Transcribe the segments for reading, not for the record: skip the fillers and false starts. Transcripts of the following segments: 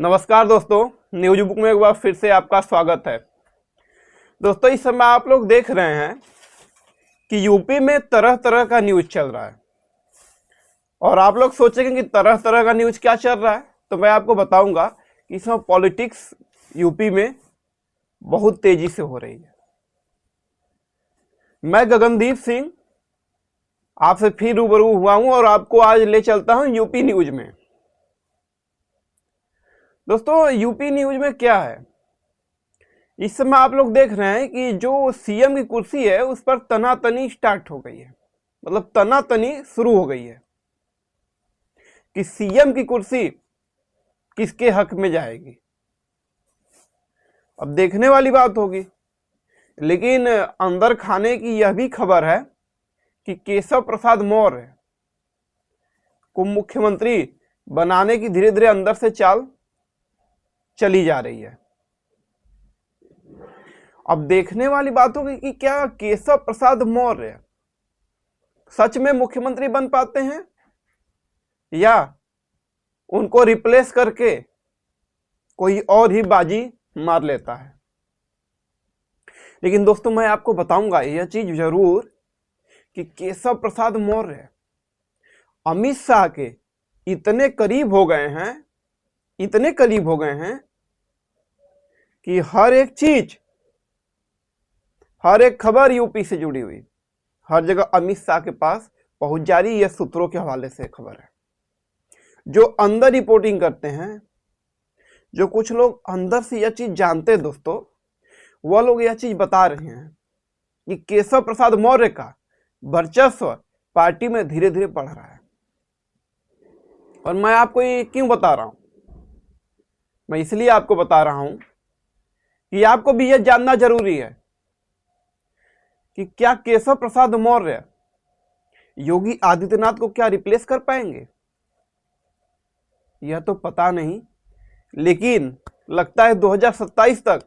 नमस्कार दोस्तों, news book में एक बार फिर से आपका स्वागत है। दोस्तों, इस समय आप लोग देख रहे हैं कि यूपी में तरह तरह का न्यूज चल रहा है और आप लोग सोचेंगे कि तरह तरह का न्यूज क्या चल रहा है, तो मैं आपको बताऊंगा कि इसमें पॉलिटिक्स यूपी में बहुत तेजी से हो रही है। मैं गगनदीप सिंह आपसे फिर रूबरू हुआ हूं और आपको आज ले चलता हूं यूपी न्यूज में। दोस्तों, यूपी न्यूज में क्या है, इस समय आप लोग देख रहे हैं कि जो सीएम की कुर्सी है उस पर तनातनी स्टार्ट हो गई है, मतलब तनातनी शुरू हो गई है कि सीएम की कुर्सी किसके हक में जाएगी। अब देखने वाली बात होगी, लेकिन अंदर खाने की यह भी खबर है कि केशव प्रसाद मौर्य को मुख्यमंत्री बनाने की धीरे धीरे अंदर से चाल चली जा रही है। अब देखने वाली बात होगी कि क्या केशव प्रसाद मौर्य सच में मुख्यमंत्री बन पाते हैं या उनको रिप्लेस करके कोई और ही बाजी मार लेता है। लेकिन दोस्तों, मैं आपको बताऊंगा यह चीज जरूर कि केशव प्रसाद मौर्य अमित शाह के इतने करीब हो गए हैं, इतने करीब हो गए हैं कि हर एक चीज, हर एक खबर यूपी से जुड़ी हुई हर जगह अमित शाह के पास पहुंच जा रही है। यह सूत्रों के हवाले से खबर है। जो अंदर रिपोर्टिंग करते हैं, जो कुछ लोग अंदर से यह चीज जानते हैं दोस्तों, वह लोग यह चीज बता रहे हैं कि केशव प्रसाद मौर्य का वर्चस्व पार्टी में धीरे धीरे बढ़ रहा है। और मैं आपको ये क्यों बता रहा हूं, मैं इसलिए आपको बता रहा हूं कि आपको भी यह जानना जरूरी है कि क्या केशव प्रसाद मौर्य योगी आदित्यनाथ को क्या रिप्लेस कर पाएंगे, यह तो पता नहीं, लेकिन लगता है 2027 तक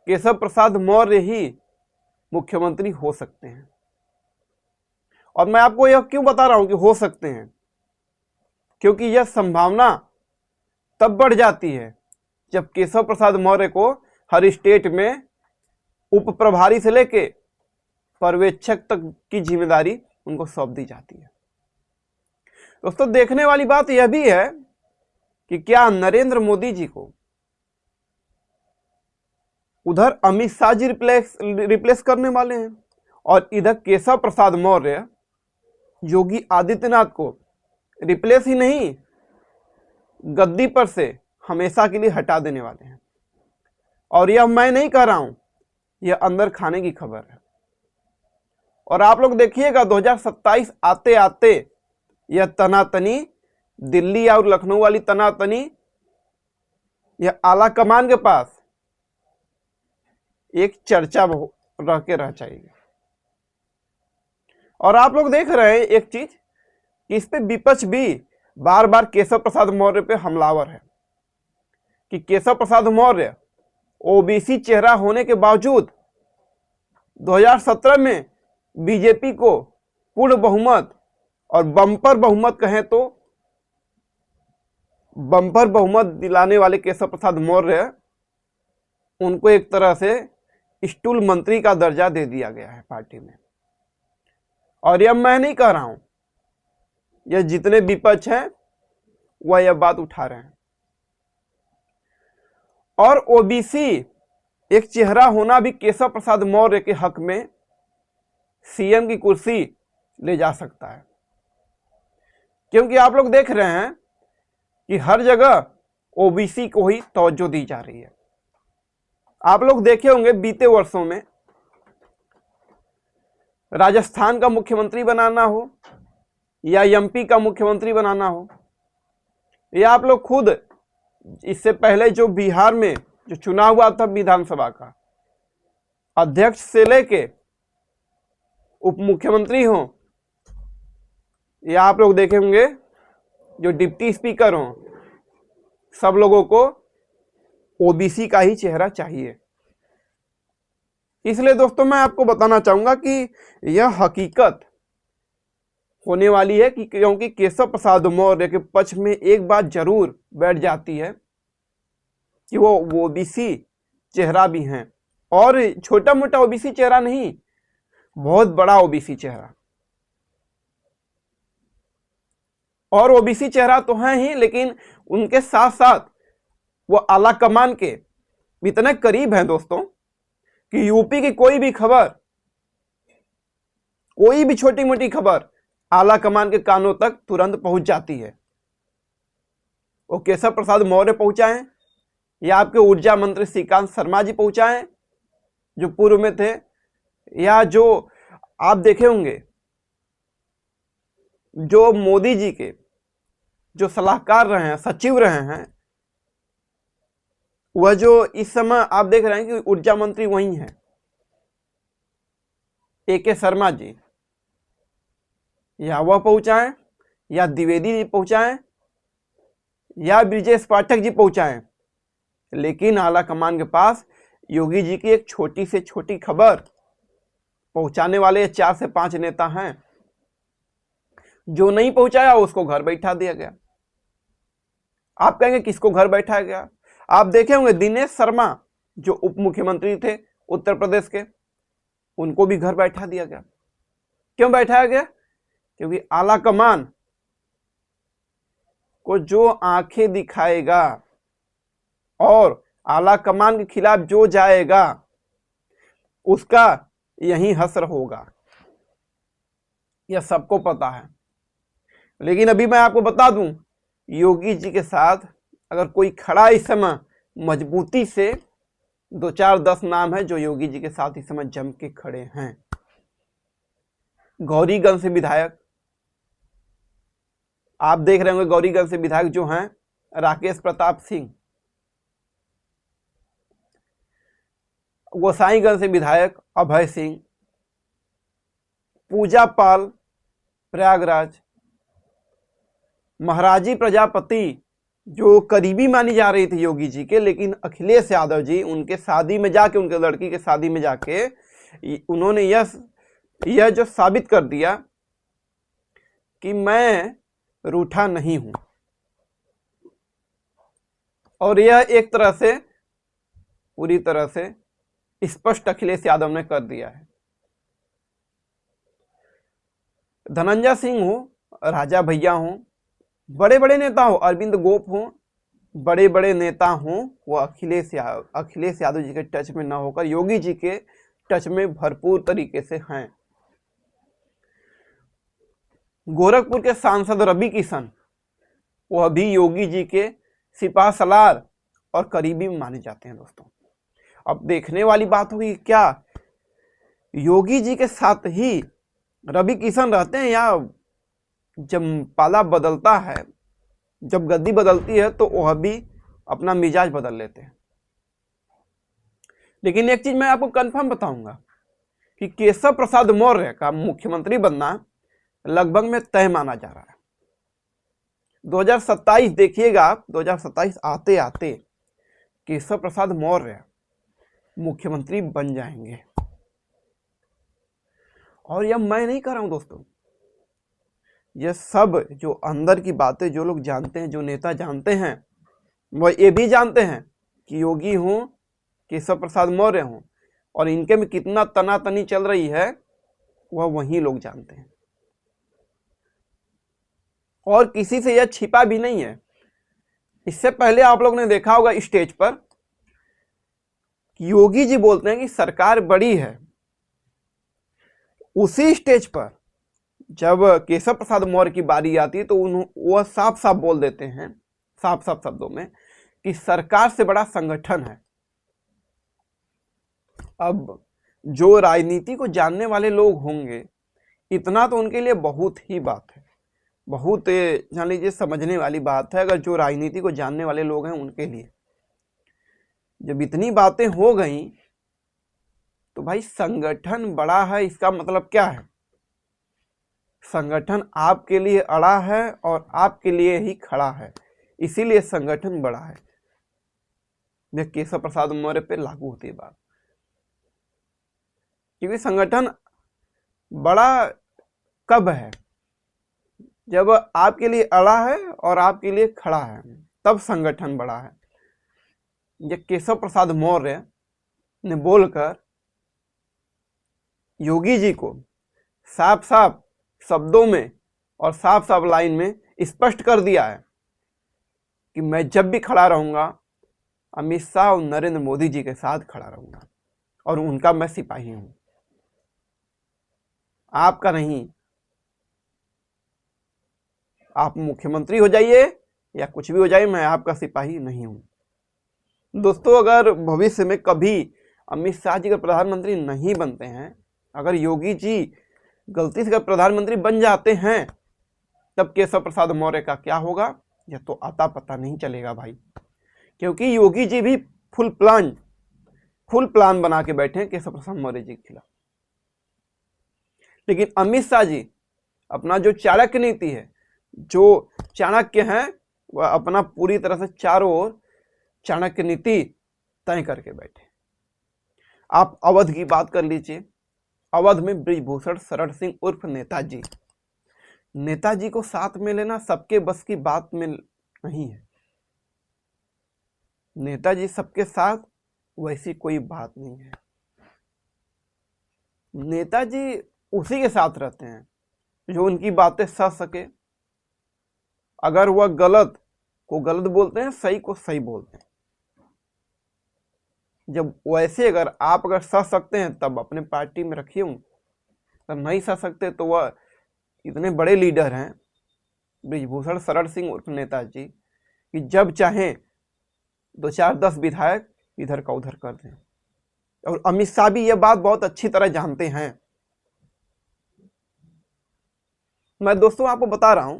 केशव प्रसाद मौर्य ही मुख्यमंत्री हो सकते हैं। और मैं आपको यह क्यों बता रहा हूं कि हो सकते हैं, क्योंकि यह संभावना तब बढ़ जाती है जब केशव प्रसाद मौर्य को हर स्टेट में उप प्रभारी से लेके पर्यवेक्षक तक की जिम्मेदारी उनको सौंप दी जाती है। दोस्तों, देखने वाली बात यह भी है कि क्या नरेंद्र मोदी जी को उधर अमित शाह जी रिप्लेस करने वाले हैं और इधर केशव प्रसाद मौर्य योगी आदित्यनाथ को रिप्लेस ही नहीं, गद्दी पर से हमेशा के लिए हटा देने वाले हैं। और यह मैं नहीं कह रहा हूं, यह अंदर खाने की खबर है। और आप लोग देखिएगा 2027 आते आते यह तनातनी, दिल्ली और लखनऊ वाली तनातनी, यह आला कमान के पास एक चर्चा रह के रह जाएगी। और आप लोग देख रहे हैं एक चीज कि इस पे विपक्ष भी बार बार केशव प्रसाद मौर्य पे हमलावर है कि केशव प्रसाद मौर्य ओबीसी चेहरा होने के बावजूद 2017 में बीजेपी को पूर्ण बहुमत और बम्पर बहुमत कहें तो बम्पर बहुमत दिलाने वाले केशव प्रसाद मौर्य, उनको एक तरह से स्टूल मंत्री का दर्जा दे दिया गया है पार्टी में। और यह मैं नहीं कह रहा हूं, यह जितने विपक्ष हैं वह यह बात उठा रहे हैं। और ओबीसी एक चेहरा होना भी केशव प्रसाद मौर्य के हक में सीएम की कुर्सी ले जा सकता है, क्योंकि आप लोग देख रहे हैं कि हर जगह ओबीसी को ही तवज्जो दी जा रही है। आप लोग देखे होंगे बीते वर्षों में राजस्थान का मुख्यमंत्री बनाना हो या एमपी का मुख्यमंत्री बनाना हो, या आप लोग खुद इससे पहले जो बिहार में जो चुनाव हुआ था विधानसभा का, अध्यक्ष से लेके उप मुख्यमंत्री हो, या आप लोग देखे होंगे जो डिप्टी स्पीकर हो, सब लोगों को ओबीसी का ही चेहरा चाहिए। इसलिए दोस्तों, मैं आपको बताना चाहूंगा कि यह हकीकत होने वाली है कि क्योंकि केशव प्रसाद मौर्य के पक्ष में एक बात जरूर बैठ जाती है कि वो ओबीसी चेहरा भी हैं, और छोटा मोटा ओबीसी चेहरा नहीं, बहुत बड़ा ओबीसी चेहरा। और ओबीसी चेहरा तो है ही, लेकिन उनके साथ साथ वो आला कमान के इतने करीब हैं दोस्तों कि यूपी की कोई भी खबर, कोई भी छोटी मोटी खबर आला कमान के कानों तक तुरंत पहुंच जाती है। वो केशव प्रसाद मौर्य पहुंचाए या आपके ऊर्जा मंत्री श्रीकांत शर्मा जी पहुंचाए जो पूर्व में थे, या जो आप देखे होंगे जो मोदी जी के जो सलाहकार रहे हैं, सचिव रहे हैं, वह जो इस समय आप देख रहे हैं कि ऊर्जा मंत्री वही हैं, AK शर्मा जी, या वह पहुंचाएं या द्विवेदी जी पहुंचाएं या ब्रिजेश पाठक जी पहुंचाएं, लेकिन आला कमान के पास योगी जी की एक छोटी से छोटी खबर पहुंचाने वाले 4 से 5 नेता हैं। जो नहीं पहुंचाया उसको घर बैठा दिया गया। आप कहेंगे किसको घर बैठाया गया? आप देखे होंगे दिनेश शर्मा जो उप मुख्यमंत्री थे उत्तर प्रदेश के, उनको भी घर बैठा दिया गया। क्यों बैठाया गया? क्योंकि आला कमान को जो आंखें दिखाएगा और आला कमान के खिलाफ जो जाएगा उसका यही हश्र होगा, यह सबको पता है। लेकिन अभी मैं आपको बता दूं, योगी जी के साथ अगर कोई खड़ा इस समय मजबूती से, 2-4-10 नाम है जो योगी जी के साथ इस समय जम के खड़े हैं। गौरीगंज से विधायक, आप देख रहे होंगे गौरीगंज से विधायक जो हैं राकेश प्रताप सिंह, गोसाईगंज से विधायक अभय सिंह, पूजा पाल प्रयागराज, महाराजी प्रजापति जो करीबी मानी जा रही थी योगी जी के, लेकिन अखिलेश यादव जी उनके शादी में जाके, उनके लड़की के शादी में जाके उन्होंने यह जो साबित कर दिया कि मैं रूठा नहीं हूं, और यह एक तरह से पूरी तरह से स्पष्ट अखिलेश यादव ने कर दिया है। धनंजय सिंह हो, राजा भैया हो, बड़े बड़े नेता हो, अरविंद गोप हो, बड़े बड़े नेता हो, वो अखिलेश यादव जी के टच में ना होकर योगी जी के टच में भरपूर तरीके से हैं। गोरखपुर के सांसद रवि किशन, वह भी योगी जी के सिपा सलार और करीबी माने जाते हैं दोस्तों। अब देखने वाली बात होगी, क्या योगी जी के साथ ही रवि किशन रहते हैं, या जब पाला बदलता है, जब गद्दी बदलती है तो वह भी अपना मिजाज बदल लेते हैं। लेकिन एक चीज मैं आपको कंफर्म बताऊंगा कि केशव प्रसाद मौर्य का मुख्यमंत्री बनना लगभग में तय माना जा रहा है। 2027 देखिएगा आप, 2027 आते आते केशव प्रसाद मौर्य मुख्यमंत्री बन जाएंगे। और यह मैं नहीं कह रहा हूं दोस्तों, यह सब जो अंदर की बातें जो लोग जानते हैं, जो नेता जानते हैं, वह ये भी जानते हैं कि योगी हो, केशव प्रसाद मौर्य हो, और इनके में कितना तनातनी चल रही है वह वही लोग जानते हैं। और किसी से यह छिपा भी नहीं है। इससे पहले आप लोग ने देखा होगा स्टेज पर कि योगी जी बोलते हैं कि सरकार बड़ी है, उसी स्टेज पर जब केशव प्रसाद मौर्य की बारी आती है तो वह साफ साफ बोल देते हैं, साफ साफ शब्दों में, कि सरकार से बड़ा संगठन है। अब जो राजनीति को जानने वाले लोग होंगे, इतना तो उनके लिए बहुत ही बात है, बहुत जान लीजिए समझने वाली बात है। अगर जो राजनीति को जानने वाले लोग हैं उनके लिए जब इतनी बातें हो गई तो भाई संगठन बड़ा है, इसका मतलब क्या है? संगठन आपके लिए अड़ा है और आपके लिए ही खड़ा है, इसीलिए संगठन बड़ा है। यह केशव प्रसाद मौर्य पे लागू होती है बात, क्योंकि संगठन बड़ा कब है? जब आपके लिए अड़ा है और आपके लिए खड़ा है तब संगठन बड़ा है। ये केशव प्रसाद मौर्य ने बोलकर योगी जी को साफ साफ शब्दों में और साफ साफ लाइन में स्पष्ट कर दिया है कि मैं जब भी खड़ा रहूंगा अमित शाह और नरेंद्र मोदी जी के साथ खड़ा रहूंगा और उनका मैं सिपाही हूं, आपका नहीं। आप मुख्यमंत्री हो जाइए या कुछ भी हो जाए, मैं आपका सिपाही नहीं हूं। दोस्तों, अगर भविष्य में कभी अमित शाह जी का प्रधानमंत्री नहीं बनते हैं, अगर योगी जी गलती से प्रधानमंत्री बन जाते हैं, तब केशव प्रसाद मौर्य का क्या होगा यह तो आता पता नहीं चलेगा भाई। क्योंकि योगी जी भी फुल प्लान बना के बैठे हैं केशव प्रसाद मौर्य जी के खिलाफ। लेकिन अमित शाह जी अपना जो चाणक्य नीति है, जो चाणक्य हैं, वह अपना पूरी तरह से चारों ओर चाणक्य नीति तय करके बैठे। आप अवध की बात कर लीजिए। अवध में बृजभूषण शरण सिंह उर्फ नेताजी, नेताजी को साथ में लेना सबके बस की बात में नहीं है। नेताजी सबके साथ वैसी कोई बात नहीं है। नेताजी उसी के साथ रहते हैं जो उनकी बातें सह सके। अगर वह गलत को गलत बोलते हैं, सही को सही बोलते हैं। जब वैसे अगर आप सह सकते हैं तब अपने पार्टी में रखिए, अगर नहीं सह सकते तो वह इतने बड़े लीडर हैं बृजभूषण शरण सिंह उर्फ नेताजी कि जब चाहें 2 4 10 विधायक इधर का उधर कर दें। और अमित शाह भी यह बात बहुत अच्छी तरह जानते हैं। मैं दोस्तों आपको बता रहा हूं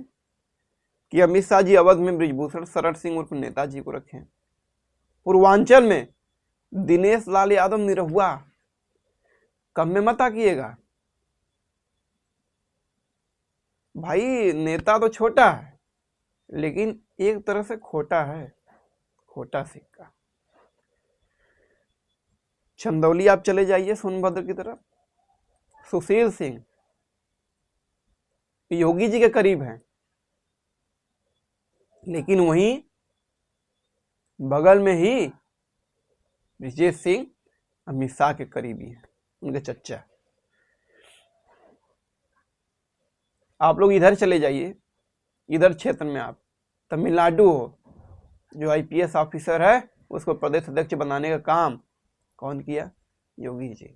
कि अमित शाह जी अवध में बृजभूषण शरण सिंह उर्फ नेताजी को रखें। पूर्वांचल में दिनेश लाल यादव निरहुआ, कम में मत आकिएगा भाई। नेता तो छोटा है लेकिन एक तरह से खोटा है, खोटा सिक्का। चंदौली आप चले जाइए सोनभद्र की तरफ, सुशील सिंह योगी जी के करीब हैं, लेकिन वहीं बगल में ही ब्रिजेश सिंह अमित शाह के करीबी हैं, उनके चच्चा। आप लोग इधर चले जाइए, इधर क्षेत्र में आप तमिलनाडु हो, जो आईपीएस ऑफिसर है उसको प्रदेश अध्यक्ष बनाने का काम कौन किया? योगी जी।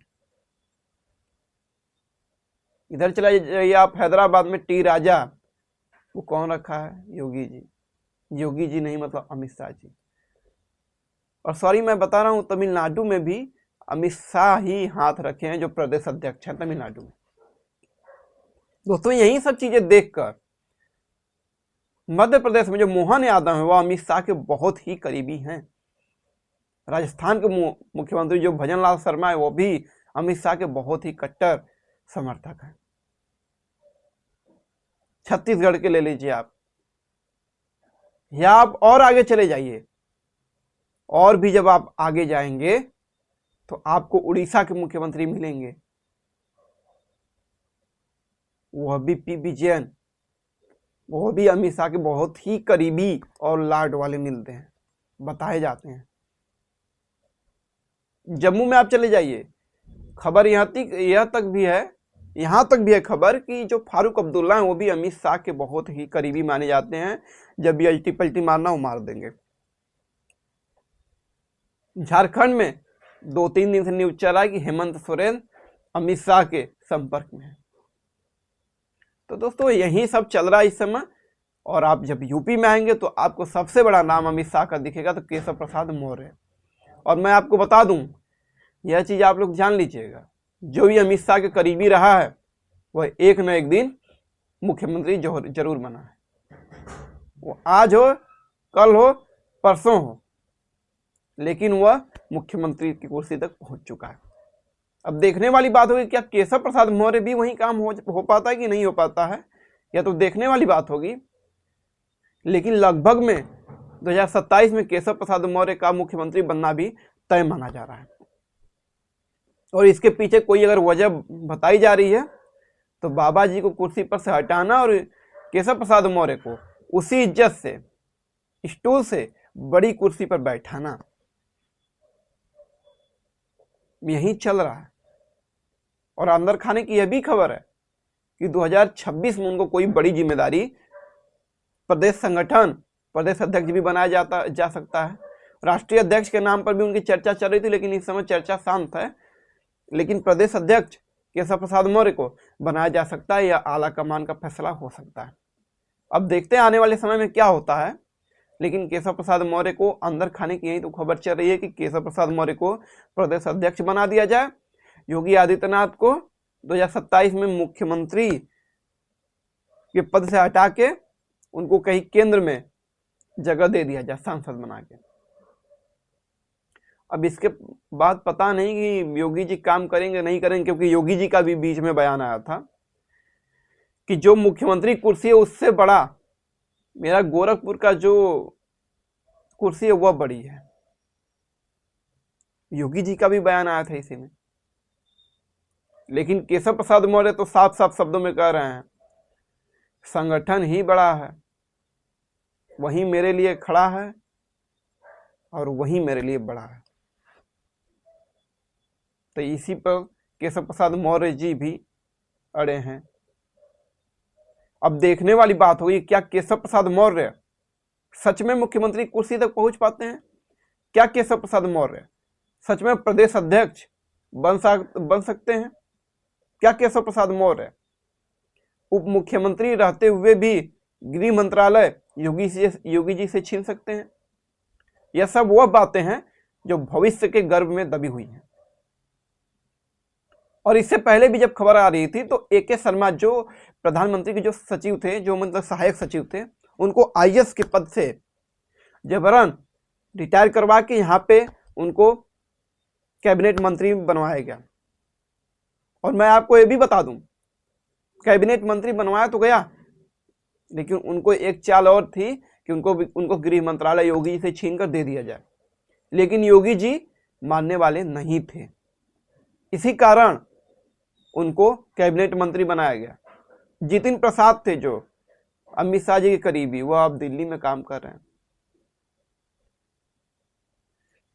इधर चले जाइए आप हैदराबाद में टी राजा, वो कौन रखा है? योगी जी। योगी जी नहीं मतलब अमित शाह जी। और सॉरी मैं बता रहा हूं, तमिलनाडु में भी अमित शाह ही हाथ रखे हैं, जो प्रदेश अध्यक्ष हैं तमिलनाडु में। दोस्तों, यही सब चीजें देखकर मध्य प्रदेश में जो मोहन यादव है वह अमित शाह के बहुत ही करीबी हैं। राजस्थान के मुख्यमंत्री जो भजन लाल शर्मा है वो भी अमित शाह के बहुत ही कट्टर समर्थक हैं। छत्तीसगढ़ के ले लीजिए आप, या आप और आगे चले जाइए, और भी जब आप आगे जाएंगे तो आपको उड़ीसा के मुख्यमंत्री मिलेंगे, वह भी पी जैन, वह भी अमित शाह के बहुत ही करीबी और लाड वाले मिलते हैं, बताए जाते हैं। जम्मू में आप चले जाइए, खबर यहां तक भी है खबर कि जो फारूक अब्दुल्ला हैं वो भी अमित शाह के बहुत ही करीबी माने जाते हैं। जब भी अल्टी पल्टी मारना वो मार देंगे। झारखंड में 2-3 दिन से न्यूज चला है कि हेमंत सोरेन अमित शाह के संपर्क में है। तो दोस्तों, यही सब चल रहा है इस समय। और आप जब यूपी में आएंगे तो आपको सबसे बड़ा नाम अमित शाह का दिखेगा, तो केशव प्रसाद मौर्य। और मैं आपको बता दूं, यह चीज आप लोग जान लीजिएगा, जो भी अमित शाह के करीबी रहा है वह एक न एक दिन मुख्यमंत्री जरूर बना है। वो आज हो, कल हो, परसों हो, लेकिन वह मुख्यमंत्री की कुर्सी तक पहुंच चुका है। अब देखने वाली बात होगी क्या केशव प्रसाद मौर्य भी वही काम हो पाता है कि नहीं हो पाता है, यह तो देखने वाली बात होगी। लेकिन लगभग में 2027 में केशव प्रसाद मौर्य का मुख्यमंत्री बनना भी तय माना जा रहा है। और इसके पीछे कोई अगर वजह बताई जा रही है तो बाबा जी को कुर्सी पर से हटाना और केशव प्रसाद मौर्य को उसी इज्जत से, स्टूल से बड़ी कुर्सी पर बैठाना, यही चल रहा है। और अंदर खाने की यह भी खबर है कि 2026 में उनको कोई बड़ी जिम्मेदारी, प्रदेश संगठन, प्रदेश अध्यक्ष भी बनाया जा सकता है। राष्ट्रीय अध्यक्ष के नाम पर भी उनकी चर्चा चल रही थी, लेकिन इस समय चर्चा शांत है। लेकिन प्रदेश अध्यक्ष केशव प्रसाद मौर्य को बनाया जा सकता है या आला कमान का फैसला हो सकता है। अब देखते हैं आने वाले समय में क्या होता है। लेकिन केशव प्रसाद मौर्य को अंदर खाने की यही तो खबर चल रही है कि केशव प्रसाद मौर्य को प्रदेश अध्यक्ष बना दिया जाए। योगी आदित्यनाथ को 2027 में मुख्यमंत्री के पद से हटा के उनको कहीं केंद्र में जगह दे दिया जाए, सांसद बना के। अब इसके बाद पता नहीं कि योगी जी काम करेंगे नहीं करेंगे, क्योंकि योगी जी का भी बीच में बयान आया था कि जो मुख्यमंत्री कुर्सी है उससे बड़ा मेरा गोरखपुर का जो कुर्सी है वह बड़ी है। योगी जी का भी बयान आया था इसी में। लेकिन केशव प्रसाद मौर्य तो साफ साफ शब्दों में कह रहे हैं संगठन ही बड़ा है, वही मेरे लिए खड़ा है और वही मेरे लिए बड़ा है। तो इसी पर केशव प्रसाद मौर्य जी भी अड़े हैं। अब देखने वाली बात होगी क्या केशव प्रसाद मौर्य सच में मुख्यमंत्री कुर्सी तक पहुंच पाते हैं? क्या केशव प्रसाद मौर्य सच में प्रदेश अध्यक्ष बन सकते हैं? क्या केशव प्रसाद मौर्य उप मुख्यमंत्री रहते हुए भी गृह मंत्रालय योगी जी से छीन सकते हैं? यह सब वह बातें हैं जो भविष्य के गर्भ में दबी हुई हैं। और इससे पहले भी जब खबर आ रही थी तो AK शर्मा जो प्रधानमंत्री के जो सचिव थे, जो मतलब सहायक सचिव थे, उनको IAS के पद से जबरन रिटायर करवा के यहाँ पे उनको कैबिनेट मंत्री बनवाया गया। और मैं आपको ये भी बता दूं, कैबिनेट मंत्री बनवाया तो गया, लेकिन उनको एक चाल और थी कि उनको गृह मंत्रालय योगी जी से छीन कर दे दिया जाए। लेकिन योगी जी मानने वाले नहीं थे, इसी कारण उनको कैबिनेट मंत्री बनाया गया। जितिन प्रसाद थे जो अमित शाह जी के करीबी, वह अब दिल्ली में काम कर रहे हैं।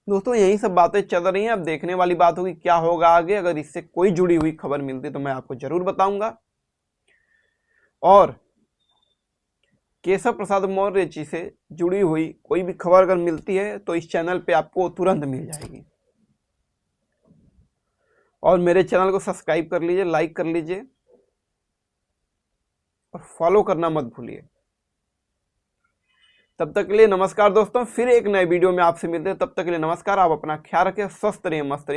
दोस्तों यही सब बातें चल रही हैं। अब देखने वाली बात होगी क्या होगा आगे। अगर इससे कोई जुड़ी हुई खबर मिलती तो मैं आपको जरूर बताऊंगा। और केशव प्रसाद मौर्य जी से जुड़ी हुई कोई भी खबर अगर मिलती है तो इस चैनल पे आपको तुरंत मिल जाएगी। और मेरे चैनल को सब्सक्राइब कर लीजिए, लाइक कर लीजिए और फॉलो करना मत भूलिए। तब तक के लिए नमस्कार दोस्तों, फिर एक नए वीडियो में आपसे मिलते हैं। तब तक के लिए नमस्कार। आप अपना ख्याल रखें, स्वस्थ रहिए, मस्त रहिए।